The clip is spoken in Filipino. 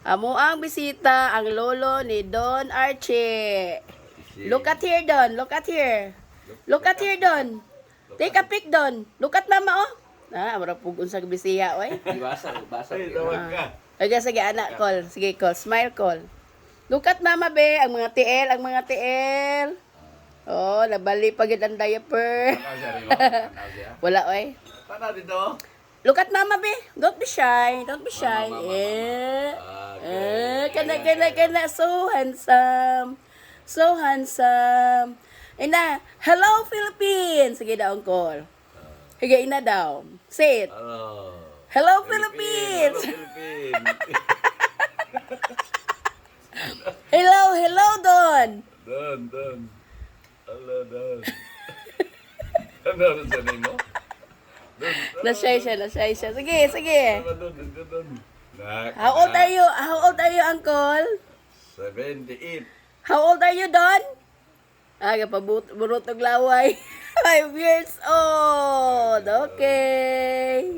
Amo ang bisita, ang lolo ni Don Archie. Look at here, Don. Look at here. Look at here, Don. Take a pic, Don. Look at mama, oh. Mara pugon sa bisiya, oy. Basa. Ay, tawag ka. Okay, sige, anak, call. Sige, call. Smile, call. Look at mama, be. Ang mga TL, ang mga TL. Oh, nabali pagid ang diaper. Tanaw siya rin, oh. Tanaw siya. Wala, oy. Tanaw dito. Look at mama, be. Don't be shy. Don't be shy. Mama. Kana. So handsome. So handsome. Ina, hello, Philippines. Sige daw, call. Sige, ina daw. Say it. Ano? Hello, Philippines. Philippines. Hello, Don. Don. Hello, Don. Ano sa name mo? Don. Na-shy siya. Sige. Don. How old are you, uncle? 78. How old are you, Don? Burot og laway. 5 years old. Okay.